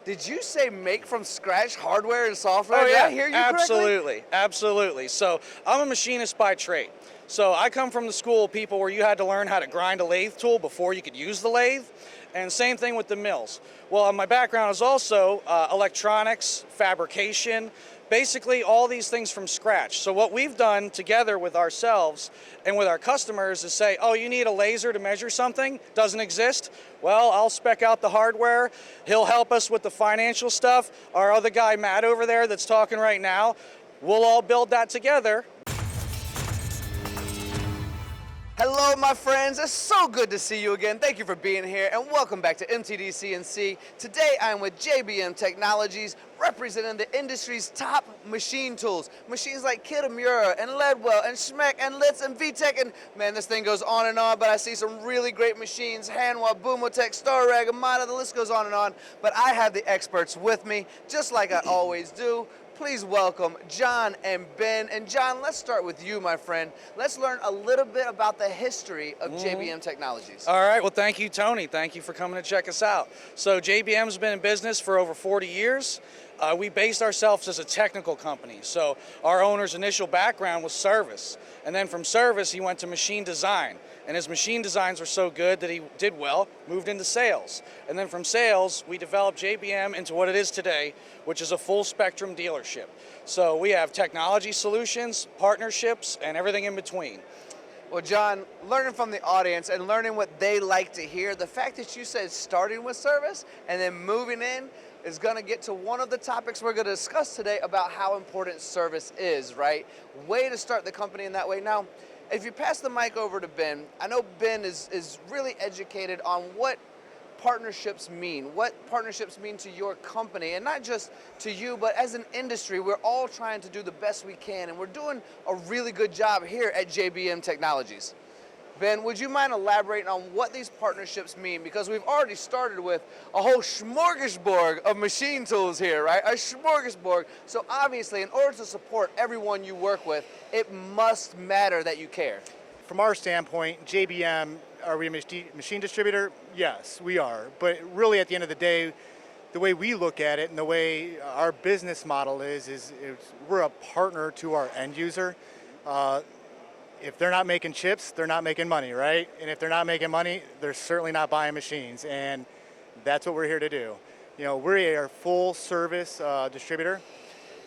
Did you say make from scratch hardware and software? Oh Did yeah, I hear you absolutely, absolutely. So I'm a machinist by trade. So I come from the school of people where you had to learn how to grind a lathe tool before you could use the lathe, and same thing with the mills. Well, my background is also electronics, fabrication, basically all these things from scratch. So what we've done together with ourselves and with our customers is say, oh, you need a laser to measure something? Doesn't exist? Well, I'll spec out the hardware. He'll help us with the financial stuff. Our other guy, Matt, over there that's talking right now, we'll all build that together. Hello, my friends. It's so good to see you again. Thank you for being here, and welcome back to MTD CNC. Today, I'm with JBM Technologies, representing the industry's top machine tools. Machines like Kitamura and Leadwell and Schmeck and Litz and VTech, and man, this thing goes on and on, but I see some really great machines, Hanwha, Boomotech, Starrag, Amada, the list goes on and on, but I have the experts with me, just like I always do. Please welcome John and Ben. And John, let's start with you, my friend. Let's learn a little bit about the history of JBM Technologies. All right, well, thank you, Tony. Thank you for coming to check us out. So JBM's been in business for over 40 years. We based ourselves as a technical company. So our owner's initial background was service. And then from service, he went to machine design. And his machine designs were so good that he did well, moved into sales. And then from sales, we developed JBM into what it is today, which is a full spectrum dealership. So we have technology solutions, partnerships, and everything in between. Well, John, learning from the audience and learning what they like to hear, the fact that you said starting with service and then moving in is going to get to one of the topics we're going to discuss today about how important service is, right? Way to start the company in that way. Now, if you pass the mic over to Ben, I know Ben is really educated on what partnerships mean to your company, and not just to you, but as an industry, we're all trying to do the best we can, and we're doing a really good job here at JBM Technologies. Ben, would you mind elaborating on what these partnerships mean? Because we've already started with a whole smorgasbord of machine tools here, right? A smorgasbord. So obviously, in order to support everyone you work with, it must matter that you care. From our standpoint, JBM, are we a machine distributor? Yes, we are. But really, at the end of the day, the way we look at it and the way our business model is we're a partner to our end user. If they're not making chips, they're not making money, right? And if they're not making money, they're certainly not buying machines. And that's what we're here to do. You know, we're a full service distributor.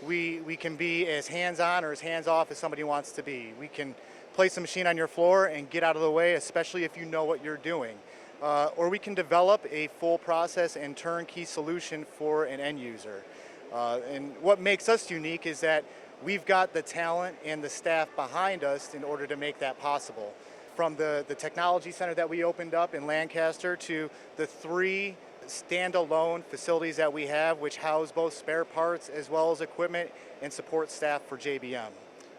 We can be as hands-on or as hands-off as somebody wants to be. We can place a machine on your floor and get out of the way, especially if you know what you're doing. Or we can develop a full process and turnkey solution for an end user. And what makes us unique is that we've got the talent and the staff behind us in order to make that possible. From the technology center that we opened up in Lancaster to the 3 standalone facilities that we have, which house both spare parts as well as equipment and support staff for JBM.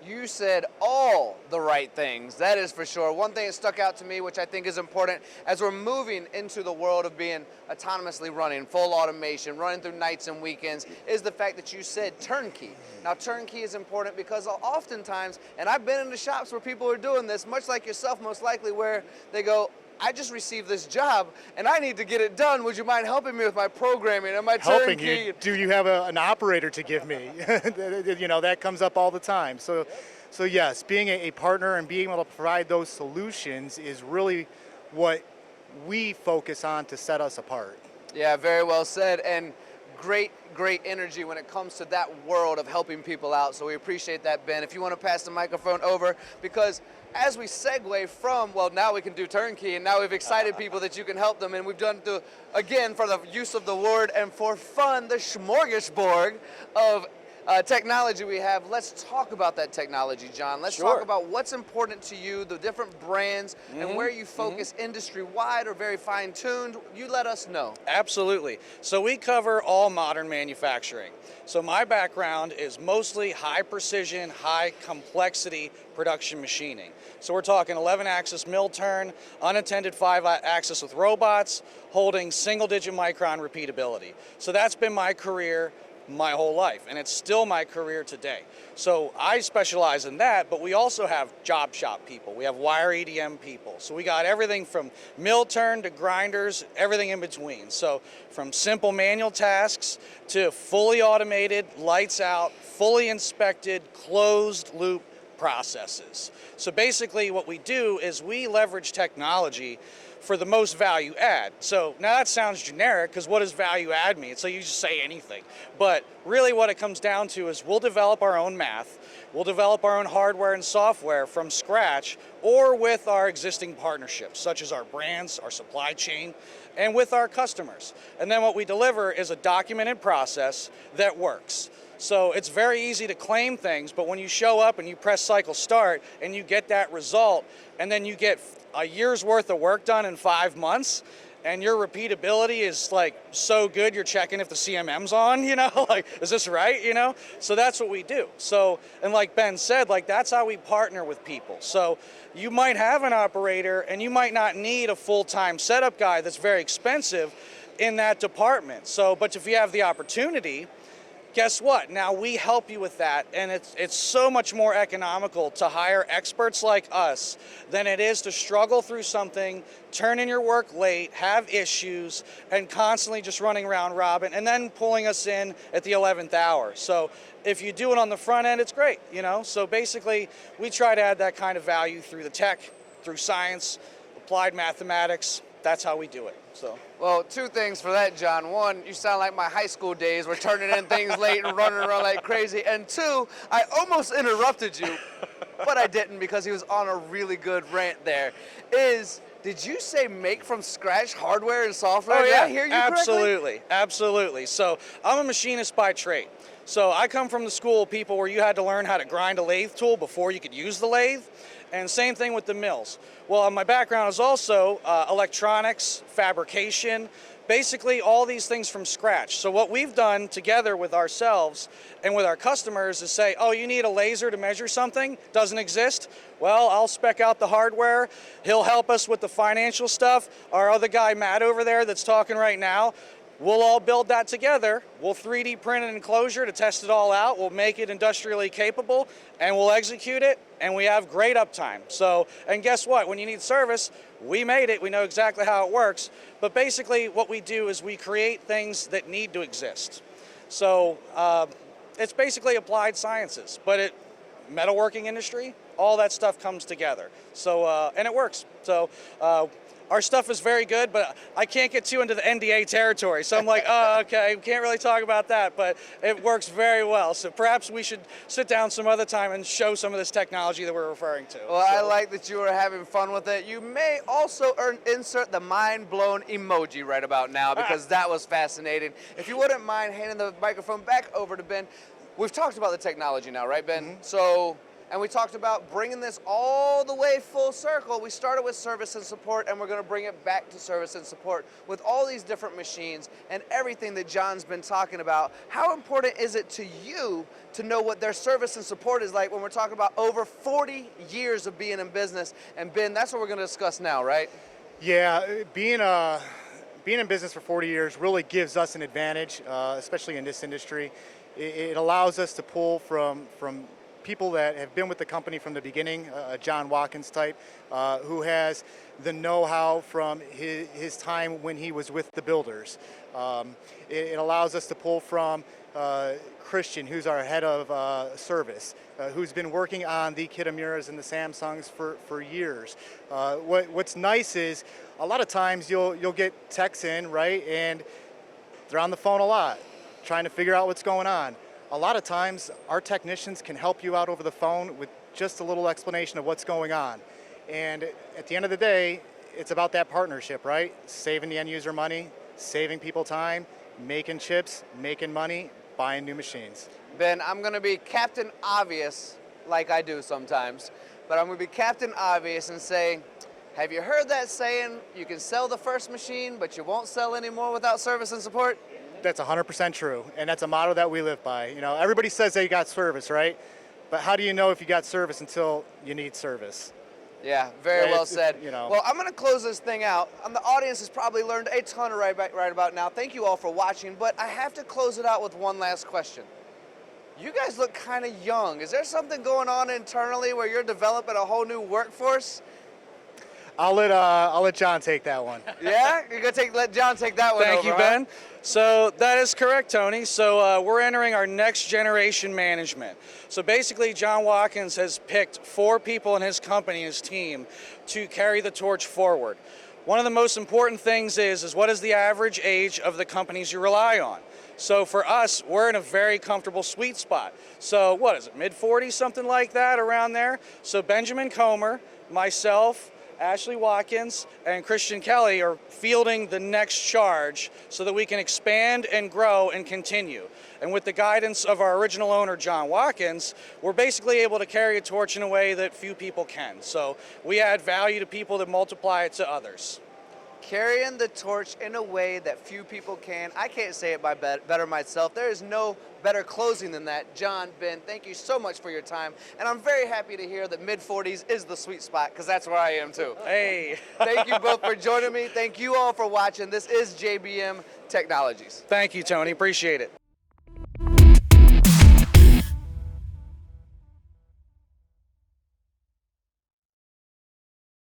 You said all the right things, that is for sure. One thing that stuck out to me, which I think is important, as we're moving into the world of being autonomously running, full automation, running through nights and weekends, is the fact that you said turnkey. Now, turnkey is important because oftentimes, and I've been in the shops where people are doing this, much like yourself most likely, where they go, I just received this job and I need to get it done. Would you mind helping me with my programming and my helping turnkey? You? Do you have an operator to give me? You know, that comes up all the time. So yes, being a partner and being able to provide those solutions is really what we focus on to set us apart. Yeah, very well said. And great energy when it comes to that world of helping people out. So we appreciate that, Ben. If you want to pass the microphone over, because as we segue from, well, now we can do turnkey, and now we've excited people that you can help them, and we've done, again, for the use of the word and for fun, the smorgasbord of technology we have. Let's talk about that technology, John. Let's talk about what's important to you, the different brands, and where you focus industry-wide or very fine-tuned. You let us know. Absolutely. So we cover all modern manufacturing. So my background is mostly high precision, high complexity production machining. So we're talking 11-axis mill turn, unattended 5-axis with robots, holding single-digit micron repeatability. So that's been my career. my whole life, and it's still my career today. So I specialize in that, but we also have job shop people. We have wire EDM people. So we got everything from mill turn to grinders, everything in between. So from simple manual tasks to fully automated, lights out, fully inspected, closed loop processes. So basically what we do is we leverage technology for the most value add. So now that sounds generic, because what does value add mean? So you just say anything. But really what it comes down to is we'll develop our own math, we'll develop our own hardware and software from scratch, or with our existing partnerships, such as our brands, our supply chain, and with our customers. And then what we deliver is a documented process that works. So it's very easy to claim things, but when you show up and you press cycle start and you get that result, and then you get a year's worth of work done in 5 months, and your repeatability is like so good, you're checking if the CMM's on, you know, like, is this right, you know? So that's what we do. So, and like Ben said, like, that's how we partner with people. So you might have an operator and you might not need a full-time setup guy that's very expensive in that department. So, but if you have the opportunity, guess what? Now we help you with that, and it's so much more economical to hire experts like us than it is to struggle through something, turn in your work late, have issues, and constantly just running around robin, and then pulling us in at the 11th hour. So if you do it on the front end, it's great, you know? So basically, we try to add that kind of value through the tech, through science, applied mathematics. That's how we do it. So. Well, two things for that, John. One, you sound like my high school days. We're turning in things late and running around like crazy. And two, I almost interrupted you, but I didn't because he was on a really good rant there. Did you say make from scratch hardware and software? Oh, Did yeah, I hear you correctly? absolutely, absolutely. So I'm a machinist by trade. So I come from the school of people where you had to learn how to grind a lathe tool before you could use the lathe. And same thing with the mills. Well, my background is also electronics, fabrication, basically all these things from scratch. So what we've done together with ourselves and with our customers is say, oh, you need a laser to measure something? Doesn't exist? Well, I'll spec out the hardware. He'll help us with the financial stuff. Our other guy, Matt, over there that's talking right now, we'll all build that together. We'll 3D print an enclosure to test it all out. We'll make it industrially capable, and we'll execute it, and we have great uptime. So, and guess what? When you need service, we made it. We know exactly how it works. But basically, what we do is we create things that need to exist. So, it's basically applied sciences, but metalworking industry, all that stuff comes together. So, and it works. So, our stuff is very good, but I can't get too into the NDA territory. So I'm like, oh, okay, we can't really talk about that, but it works very well. So perhaps we should sit down some other time and show some of this technology that we're referring to. Well, I like that you are having fun with it. You may also insert the mind-blown emoji right about now because that was fascinating. If you wouldn't mind handing the microphone back over to Ben. We've talked about the technology now, right, Ben? Mm-hmm. And we talked about bringing this all the way full circle. We started with service and support, and we're going to bring it back to service and support with all these different machines and everything that John's been talking about. How important is it to you to know what their service and support is like when we're talking about over 40 years of being in business? And Ben, that's what we're going to discuss now, right? Yeah, being in business for 40 years really gives us an advantage, especially in this industry. It allows us to pull from people that have been with the company from the beginning, John Watkins type, who has the know-how from his time when he was with the builders. It allows us to pull from Christian, who's our head of service, who's been working on the Kitamuras and the Samsungs for years. What's nice is a lot of times you'll get techs in, right, and they're on the phone a lot, trying to figure out what's going on. A lot of times, our technicians can help you out over the phone with just a little explanation of what's going on. And at the end of the day, it's about that partnership, right? Saving the end user money, saving people time, making chips, making money, buying new machines. Ben, I'm going to be Captain Obvious, like I do sometimes, but I'm going to be Captain Obvious and say, have you heard that saying, you can sell the first machine, but you won't sell anymore without service and support? That's 100% true, and that's a motto that we live by. You know, everybody says they got service, right? But how do you know if you got service until you need service? Yeah, very Yeah, well it's, said. you know. Well, I'm going to close this thing out. The audience has probably learned a ton right about now. Thank you all for watching, but I have to close it out with one last question. You guys look kind of young. Is there something going on internally where you're developing a whole new workforce? I'll let John take that one. Yeah? You're going to let John take that one Thank over, you, huh? Ben. So that is correct, Tony. So we're entering our next generation management. So basically, John Watkins has picked 4 people in his company, his team, to carry the torch forward. One of the most important things is what is the average age of the companies you rely on? So for us, we're in a very comfortable sweet spot. So what is it, mid-40s, something like that, around there? So Benjamin Comer, myself, Ashley Watkins, and Christian Kelly are fielding the next charge so that we can expand and grow and continue. And with the guidance of our original owner, John Watkins, we're basically able to carry a torch in a way that few people can. So we add value to people that multiply it to others. Carrying the torch in a way that few people can. I can't say it by better myself. There is no better closing than that. John, Ben, thank you so much for your time. And I'm very happy to hear that mid-40s is the sweet spot, because that's where I am too. Hey. Thank you both for joining me. Thank you all for watching. This is JBM Technologies. Thank you, Tony. Appreciate it.